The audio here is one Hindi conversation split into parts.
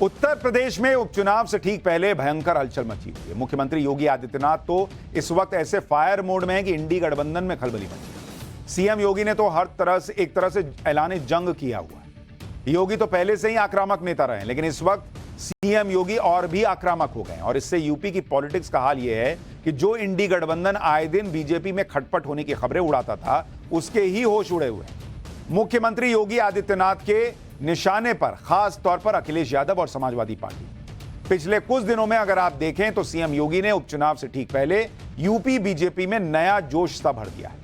उत्तर प्रदेश में उपचुनाव से ठीक पहले भयंकर हलचल मची हुई है। मुख्यमंत्री योगी आदित्यनाथ तो इस वक्त ऐसे फायर मोड में है कि इंडी गठबंधन में खलबली मची है। सीएम योगी ने तो हर तरह से एक तरह से ऐलान जंग किया हुआ है। योगी तो पहले से ही आक्रामक नेता रहे, लेकिन इस वक्त सीएम योगी और भी आक्रामक हो गए और इससे यूपी की पॉलिटिक्स का हाल यह है कि जो इंडी गठबंधन आए दिन बीजेपी में खटपट होने की खबरें उड़ाता था, उसके ही होश उड़े हुए हैं। मुख्यमंत्री योगी आदित्यनाथ के निशाने पर खास तौर पर अखिलेश यादव और समाजवादी पार्टी। पिछले कुछ दिनों में अगर आप देखें तो सीएम योगी ने उपचुनाव से ठीक पहले यूपी बीजेपी में नया जोश सा भर दिया है।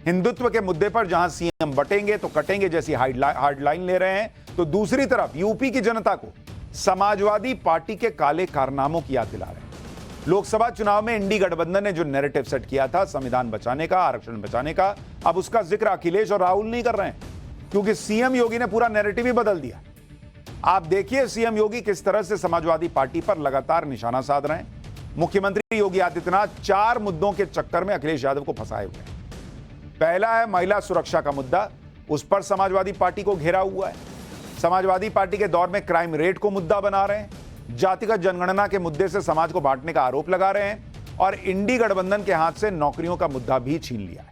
हिंदुत्व के मुद्दे पर जहां सीएम बटेंगे तो कटेंगे जैसी हार्ड लाइन ले रहे हैं, तो दूसरी तरफ यूपी की जनता को समाजवादी पार्टी के काले कारनामों की याद दिला रहे हैं। लोकसभा चुनाव में इंडी गठबंधन ने जो नैरेटिव सेट किया था संविधान बचाने का, आरक्षण बचाने का, अब उसका जिक्र अखिलेश और राहुल नहीं कर रहे हैं, क्योंकि सीएम योगी ने पूरा नैरेटिव ही बदल दिया। आप देखिए सीएम योगी किस तरह से समाजवादी पार्टी पर लगातार निशाना साध रहे हैं। मुख्यमंत्री योगी आदित्यनाथ 4 मुद्दों के चक्कर में अखिलेश यादव को फंसाए हुए हैं। पहला है महिला सुरक्षा का मुद्दा, उस पर समाजवादी पार्टी को घेरा हुआ है। समाजवादी पार्टी के दौर में क्राइम रेट को मुद्दा बना रहे हैं, जातिगत जनगणना के मुद्दे से समाज को बांटने का आरोप लगा रहे हैं और इंडी गठबंधन के हाथ से नौकरियों का मुद्दा भी छीन लिया है।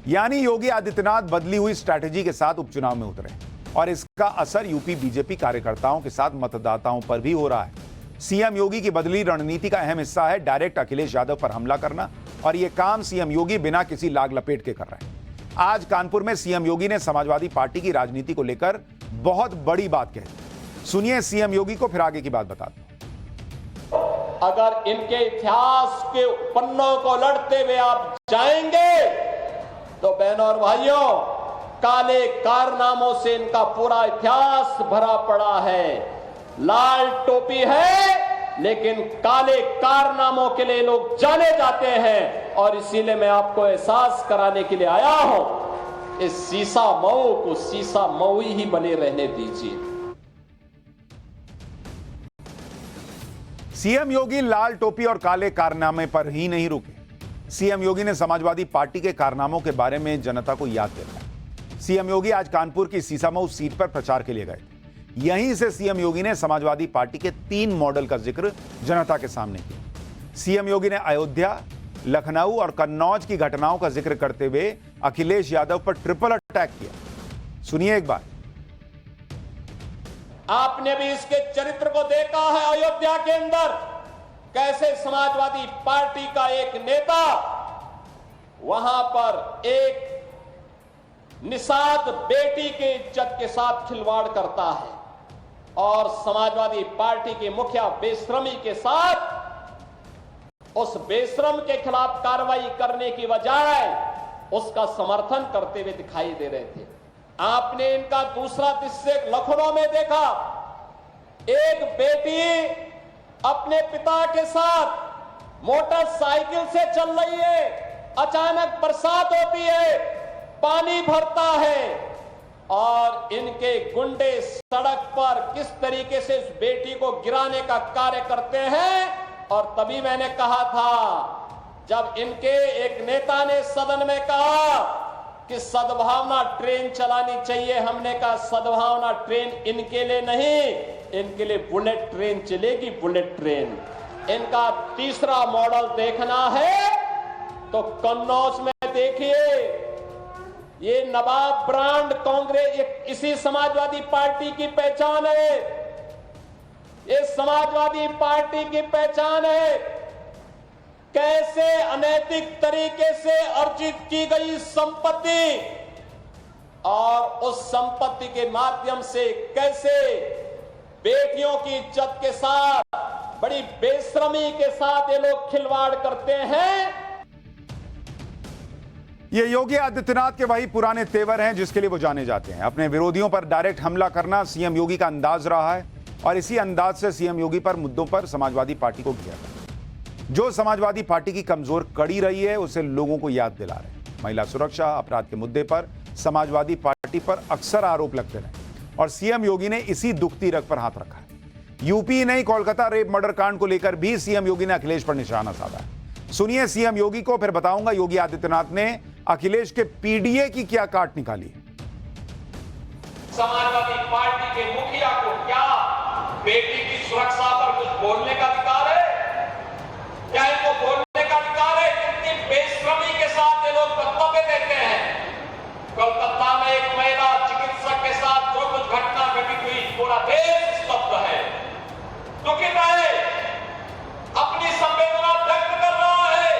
यानी योगी आदित्यनाथ बदली हुई स्ट्रैटेजी के साथ उपचुनाव में उतरे और इसका असर यूपी बीजेपी कार्यकर्ताओं के साथ मतदाताओं पर भी हो रहा है। सीएम योगी की बदली रणनीति का अहम हिस्सा है डायरेक्ट अखिलेश यादव पर हमला करना, और यह काम सीएम योगी बिना किसी लाग लपेट के कर रहे हैं। आज कानपुर में सीएम योगी ने समाजवादी पार्टी की राजनीति को लेकर बहुत बड़ी बात कही। सुनिए सीएम योगी को, फिर आगे की बात बताता हूं। अगर इनके इतिहास के पन्नों को लड़ते हुए आप जाएंगे तो बहनों और भाइयों, काले कारनामों से इनका पूरा इतिहास भरा पड़ा है। लाल टोपी है लेकिन काले कारनामों के लिए लोग जाने जाते हैं, और इसीलिए मैं आपको एहसास कराने के लिए आया हूं। इस सीसा मऊ को सीसा मऊ ही बने रहने दीजिए। सीएम योगी लाल टोपी और काले कारनामे पर ही नहीं रुके। सीएम योगी ने समाजवादी पार्टी के कारनामों के बारे में जनता को याद दिलाया। सीएम योगी आज कानपुर की सीसामऊ सीट पर प्रचार के लिए गए थे। यहीं से सीएम योगी ने समाजवादी पार्टी के 3 मॉडल का जिक्र जनता के सामने किया। सीएम योगी ने अयोध्या, लखनऊ और कन्नौज की घटनाओं का जिक्र करते हुए अखिलेश यादव पर ट्रिपल अटैक किया। सुनिए एक बार। आपने भी इसके चरित्र को देखा है। अयोध्या के अंदर कैसे समाजवादी पार्टी का एक नेता वहां पर एक निषाद बेटी के इज्जत के साथ खिलवाड़ करता है, और समाजवादी पार्टी के मुखिया बेशर्मी के साथ उस बेशरम के खिलाफ कार्रवाई करने की बजाय उसका समर्थन करते हुए दिखाई दे रहे थे। आपने इनका दूसरा दृश्य लखनऊ में देखा। एक बेटी अपने पिता के साथ मोटरसाइकिल से चल रही है, अचानक बरसात होती है, पानी भरता है और इनके गुंडे सड़क पर किस तरीके से इस बेटी को गिराने का कार्य करते हैं। और तभी मैंने कहा था, जब इनके एक नेता ने सदन में कहा कि सद्भावना ट्रेन चलानी चाहिए, हमने कहा सद्भावना ट्रेन इनके लिए नहीं, इनके लिए बुलेट ट्रेन चलेगी, बुलेट ट्रेन। इनका तीसरा मॉडल देखना है तो कन्नौज में देखिए, ये नवाब ब्रांड कांग्रेस इसी समाजवादी पार्टी की पहचान है। ये समाजवादी पार्टी की पहचान है। कैसे अनैतिक तरीके से अर्जित की गई संपत्ति और उस संपत्ति के माध्यम से कैसे बेटियों की इज्जत के साथ, बड़ी बेशर्मी के साथ ये लोग खिलवाड़ करते हैं। ये योगी आदित्यनाथ के वही पुराने तेवर हैं जिसके लिए वो जाने जाते हैं। अपने विरोधियों पर डायरेक्ट हमला करना सीएम योगी का अंदाज रहा है, और इसी अंदाज से सीएम योगी पर मुद्दों पर समाजवादी पार्टी को घेरा। जो समाजवादी पार्टी की कमजोर कड़ी रही है उसे लोगों को याद दिला रहे हैं। महिला सुरक्षा, अपराध के मुद्दे पर समाजवादी पार्टी पर अक्सर आरोप लगते रहे और सीएम योगी ने इसी दुखती रग पर हाथ रखा है। यूपी नहीं, कोलकाता रेप मर्डर कांड को लेकर भी सीएम योगी ने अखिलेश पर निशाना साधा है। सुनिए सीएम योगी को, फिर बताऊंगा योगी आदित्यनाथ ने अखिलेश के पीडीए की क्या काट निकाली। समाजवादी पार्टी के मुखिया को क्या बेटी की सुरक्षा पर कुछ बोलने का अधिकार है? क्या इनको बोलने का अधिकार है? कितनी बेशर्मी के साथ ये लोग वक्तव्य देते हैं। कोलकाता में एक महिला चिकित्सक के साथ जो कुछ घटना घटित हुई, पूरा देश स्तब्ध है, दुखित है, अपनी संवेदना व्यक्त कर रहा है,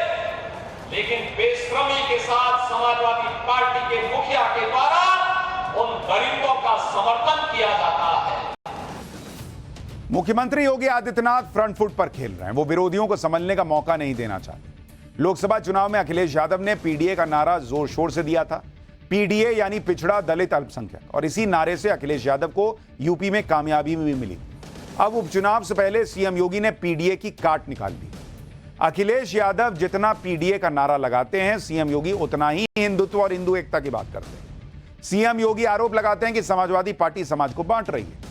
लेकिन बेशर्मी के साथ समाजवादी पार्टी के मुखिया के द्वारा उन दरिंदों का समर्थन किया जाता है। मुख्यमंत्री योगी आदित्यनाथ फ्रंट फुट पर खेल रहे हैं। वो विरोधियों को संभलने का मौका नहीं देना चाहते। लोकसभा चुनाव में अखिलेश यादव ने पीडीए का नारा जोर शोर से दिया था। पीडीए यानी पिछड़ा दलित अल्पसंख्यक, और इसी नारे से अखिलेश यादव को यूपी में कामयाबी भी मिली। अब उपचुनाव से पहले सीएम योगी ने पीडीए की काट निकाल दी। अखिलेश यादव जितना पीडीए का नारा लगाते हैं, सीएम योगी उतना ही हिंदुत्व और हिंदू एकता की बात करते हैं। सीएम योगी आरोप लगाते हैं कि समाजवादी पार्टी समाज को बांट रही है।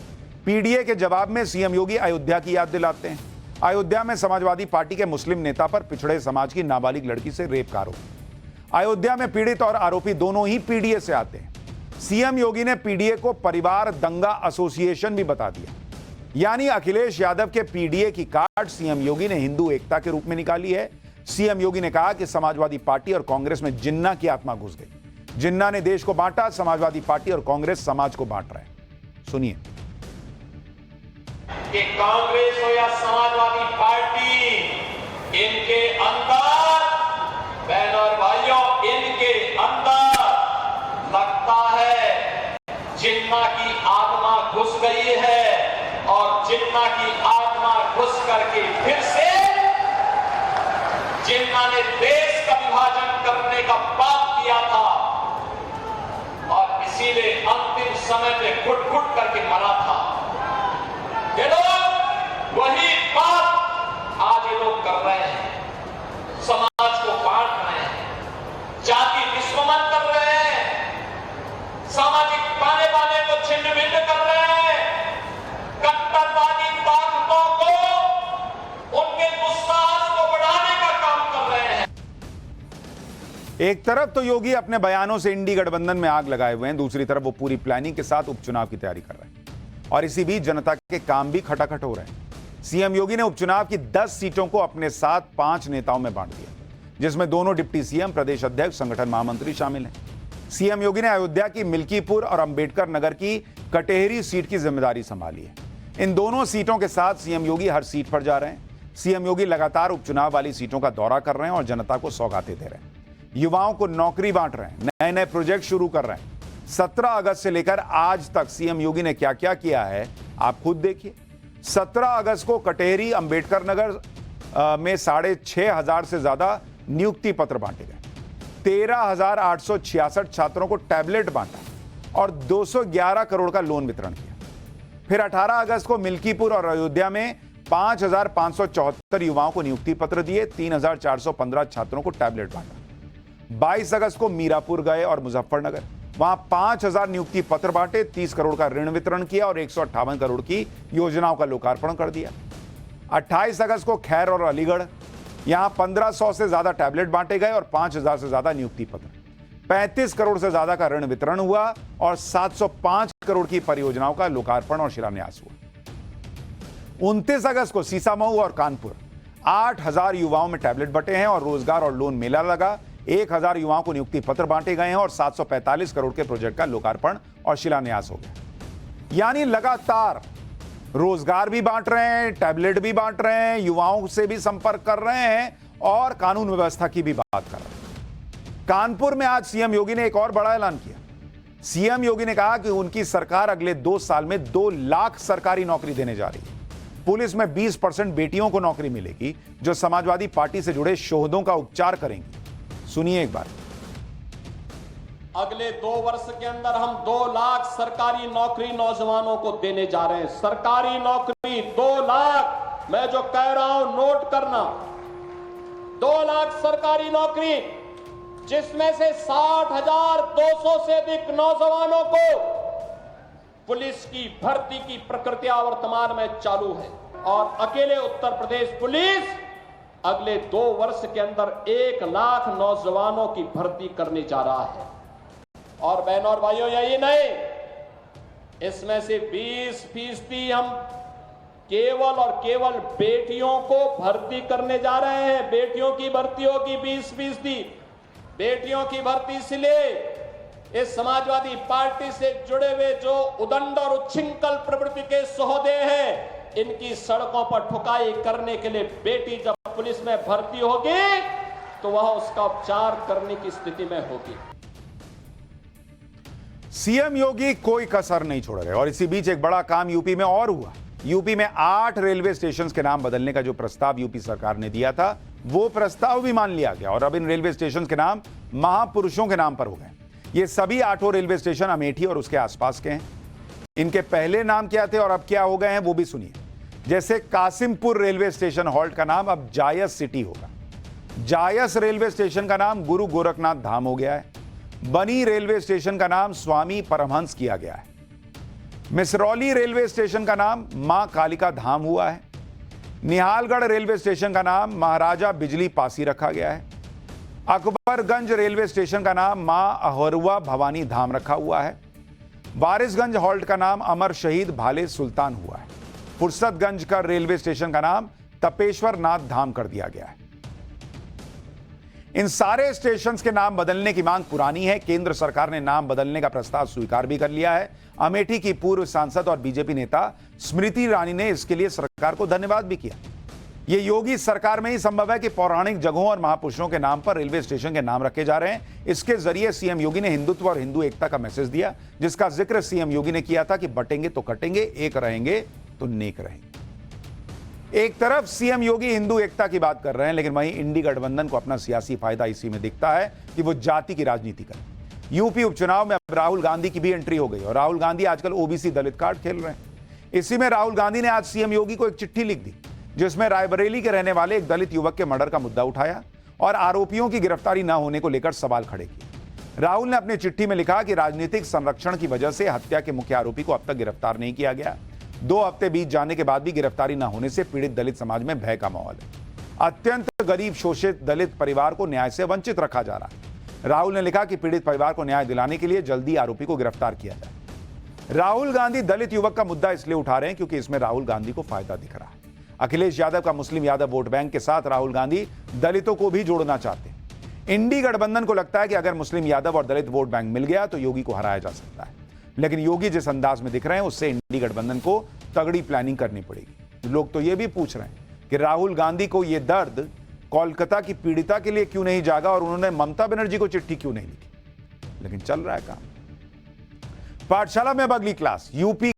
पीडीए के जवाब में सीएम योगी अयोध्या की याद दिलाते हैं। अयोध्या में समाजवादी पार्टी के मुस्लिम नेता पर पिछड़े समाज की नाबालिग लड़की से रेप का आरोप। अयोध्या में पीड़ित और आरोपी दोनों ही पीडीए से आते हैं। सीएम योगी ने पीडीए को परिवार दंगा एसोसिएशन भी बता दिया। यानी अखिलेश यादव के पीडीए की काट सीएम योगी ने हिंदू एकता के रूप में निकाली है। सीएम योगी ने कहा कि समाजवादी पार्टी और कांग्रेस में जिन्ना की आत्मा घुस गई। जिन्ना ने देश को बांटा, समाजवादी पार्टी और कांग्रेस समाज को बांट रहे हैं। सुनिए। कि कांग्रेस हो या समाजवादी पार्टी, इनके अंदर, बहनों और भाइयों, इनके अंदर लगता है जिन्ना की आत्मा घुस गई है, और जिन्ना की आत्मा घुस करके फिर से जिन्ना ने देश का विभाजन करने का पाप किया था, और इसीलिए अंतिम समय में घुट घुट करके मरा था। ये लोग वही बात आज ये लोग कर रहे हैं। समाज को बांट रहे हैं, जाति विस्मरण कर रहे हैं, सामाजिक ताने बाने को छिन्न भिन्न कर रहे हैं, कट्टरवादी ताकतों को, उनके दुस्साहस को बढ़ाने का काम कर रहे हैं। एक तरफ तो योगी अपने बयानों से इंडी गठबंधन में आग लगाए हुए हैं, दूसरी तरफ वो पूरी प्लानिंग के साथ उपचुनाव की तैयारी कर रहे हैं, और इसी बीच जनता के काम भी खटाखट हो रहे हैं। सीएम योगी ने उपचुनाव की 10 सीटों को अपने साथ 5 नेताओं में बांट दिया, जिसमें दोनों डिप्टी सीएम, प्रदेश अध्यक्ष, संगठन महामंत्री शामिल हैं। सीएम योगी ने अयोध्या की मिल्कीपुर और अंबेडकर नगर की कटेहरी सीट की जिम्मेदारी संभाली है। इन दोनों सीटों के साथ सीएम योगी हर सीट पर जा रहे हैं। सीएम योगी लगातार उपचुनाव वाली सीटों का दौरा कर रहे हैं और जनता को सौगातें दे रहे हैं। युवाओं को नौकरी बांट रहे हैं, नए नए प्रोजेक्ट शुरू कर रहे हैं। 17 अगस्त से लेकर आज तक सीएम योगी ने क्या क्या किया है, आप खुद देखिए। 17 अगस्त को कटेहरी अंबेडकर नगर में 6,500 से ज्यादा नियुक्ति पत्र बांटे गए। 13,866 छात्रों को टैबलेट बांटा और 211 करोड़ का लोन वितरण किया। फिर 18 अगस्त को मिल्कीपुर और अयोध्या में 5,574 युवाओं को नियुक्ति पत्र दिए, 3,415 छात्रों को टैबलेट बांटा। 22 अगस्त को मीरापुर गए और मुजफ्फरनगर, वहां 5,000 नियुक्ति पत्र बांटे, 30 करोड़ का ऋण वितरण किया और 158 करोड़ की योजनाओं का लोकार्पण कर दिया। 28 अगस्त को खैर और अलीगढ़, यहां 1,500 से ज्यादा टैबलेट बांटे गए और 5,000 से ज्यादा नियुक्ति पत्र। 35 करोड़ से ज्यादा का ऋण वितरण हुआ और 705 करोड़ की परियोजनाओं का लोकार्पण और शिलान्यास हुआ। 29 अगस्त को सीसामऊ और कानपुर 8,000 युवाओं में टैबलेट बंटे हैं और रोजगार और लोन मेला लगा। 1,000 युवाओं को नियुक्ति पत्र बांटे गए हैं और 745 करोड़ के प्रोजेक्ट का लोकार्पण और शिलान्यास हो गया। यानी लगातार रोजगार भी बांट रहे हैं, टैबलेट भी बांट रहे हैं, युवाओं से भी संपर्क कर रहे हैं और कानून व्यवस्था की भी बात कर रहे हैं। कानपुर में आज सीएम योगी ने एक और बड़ा ऐलान किया। सीएम योगी ने कहा कि उनकी सरकार अगले 2 साल में 2 लाख सरकारी नौकरी देने जा रही है। पुलिस में 20% बेटियों को नौकरी मिलेगी, जो समाजवादी पार्टी से जुड़े शोधों का उपचार करेंगी। सुनिए एक बार। अगले 2 वर्ष के अंदर हम 2 लाख सरकारी नौकरी नौजवानों को देने जा रहे हैं। सरकारी नौकरी 2 लाख, मैं जो कह रहा हूं नोट करना, 2 लाख सरकारी नौकरी, जिसमें से 60,200 से अधिक नौजवानों को पुलिस की भर्ती की प्रक्रिया वर्तमान में चालू है। और अकेले उत्तर प्रदेश पुलिस अगले 2 वर्ष के अंदर 1 लाख नौजवानों की भर्ती करने जा रहा है। और बहनों और भाइयों, यही नहीं, इसमें से 20% हम केवल और केवल बेटियों को भर्ती करने जा रहे हैं। बेटियों की भर्ती होगी 20%। बेटियों की भर्ती इसलिए इस समाजवादी पार्टी से जुड़े हुए जो उदंड और उच्छृंखल प्रवृत्ति के सहोदे हैं, इनकी सड़कों पर ठुकाई करने के लिए बेटी जब पुलिस में भर्ती होगी तो वह उसका उपचार करने की स्थिति में होगी। सीएम योगी कोई कसर नहीं छोड़ रहे और इसी बीच एक बड़ा काम यूपी में और हुआ। यूपी में 8 रेलवे स्टेशन के नाम बदलने का जो प्रस्ताव यूपी सरकार ने दिया था, वो प्रस्ताव भी मान लिया गया और अब इन रेलवे स्टेशन के नाम महापुरुषों के नाम पर हो गए। ये सभी 8 रेलवे स्टेशन अमेठी और उसके आसपास के हैं। इनके पहले नाम क्या थे और अब क्या हो गए हैं, वो भी सुनिए। जैसे कासिमपुर रेलवे स्टेशन हॉल्ट का नाम अब जायस सिटी होगा। जायस रेलवे स्टेशन का नाम गुरु गोरखनाथ धाम हो गया है। बनी रेलवे स्टेशन का नाम स्वामी परमहंस किया गया है। मिसरौली रेलवे स्टेशन का नाम मां कालिका धाम हुआ है। निहालगढ़ रेलवे स्टेशन का नाम महाराजा बिजली पासी रखा गया है। अकबरगंज रेलवे स्टेशन का नाम मां अहरुआ भवानी धाम रखा हुआ है। वारिसगंज हॉल्ट का नाम अमर शहीद भाले सुल्तान हुआ है। फुर्सतगंज का रेलवे स्टेशन का नाम तपेश्वर नाथ धाम कर दिया गया है। इन सारे स्टेशंस के नाम बदलने की मांग पुरानी है। केंद्र सरकार ने नाम बदलने का प्रस्ताव स्वीकार भी कर लिया है। अमेठी की पूर्व सांसद और बीजेपी नेता स्मृति ईरानी ने इसके लिए सरकार को धन्यवाद भी किया। यह योगी सरकार में ही संभव है कि पौराणिक जगहों और महापुरुषों के नाम पर रेलवे स्टेशन के नाम रखे जा रहे हैं। इसके जरिए सीएम योगी ने हिंदुत्व और हिंदू एकता का मैसेज दिया, जिसका जिक्र सीएम योगी ने किया था कि बटेंगे तो कटेंगे, एक रहेंगे तो नेक रहेंगे। एक तरफ सीएम योगी हिंदू एकता की बात कर रहे हैं, लेकिन वहीं इंडी गठबंधन को अपना सियासी फायदा इसी में दिखता है कि वो जाति की राजनीति करें। यूपी उपचुनाव में अब राहुल गांधी की भी एंट्री हो गई और राहुल गांधी आजकल ओबीसी दलित कार्ड खेल रहे हैं। इसी में राहुल गांधी ने आज सीएम योगी को एक चिट्ठी लिख दी, जिसमें रायबरेली के रहने वाले एक दलित युवक के मर्डर का मुद्दा उठाया और आरोपियों की गिरफ्तारी न होने को लेकर सवाल खड़े किए। राहुल ने अपनी चिट्ठी में लिखा कि राजनीतिक संरक्षण की वजह से हत्या के मुख्य आरोपी को अब तक गिरफ्तार नहीं किया गया। 2 हफ्ते बीत जाने के बाद भी गिरफ्तारी न होने से पीड़ित दलित समाज में भय का माहौल है। अत्यंत गरीब शोषित दलित परिवार को न्याय से वंचित रखा जा रहा है। राहुल ने लिखा कि पीड़ित परिवार को न्याय दिलाने के लिए जल्दी आरोपी को गिरफ्तार किया जाए। राहुल गांधी दलित युवक का मुद्दा इसलिए उठा रहे हैं क्योंकि इसमें राहुल गांधी को फायदा दिख रहा है। अखिलेश यादव का मुस्लिम यादव वोट बैंक के साथ राहुल गांधी दलितों को भी जोड़ना चाहते हैं। इंडी गठबंधन को लगता है कि अगर मुस्लिम यादव और दलित वोट बैंक मिल गया तो योगी को हराया जा सकता है, लेकिन योगी जिस अंदाज में दिख रहे हैं उससे इंडी गठबंधन को तगड़ी प्लानिंग करनी पड़ेगी। लोग तो यह भी पूछ रहे हैं कि राहुल गांधी को यह दर्द कोलकाता की पीड़िता के लिए क्यों नहीं जागा और उन्होंने ममता बनर्जी को चिट्ठी क्यों नहीं लिखी, लेकिन चल रहा है काम। पाठशाला में अब अगली क्लास। यूपी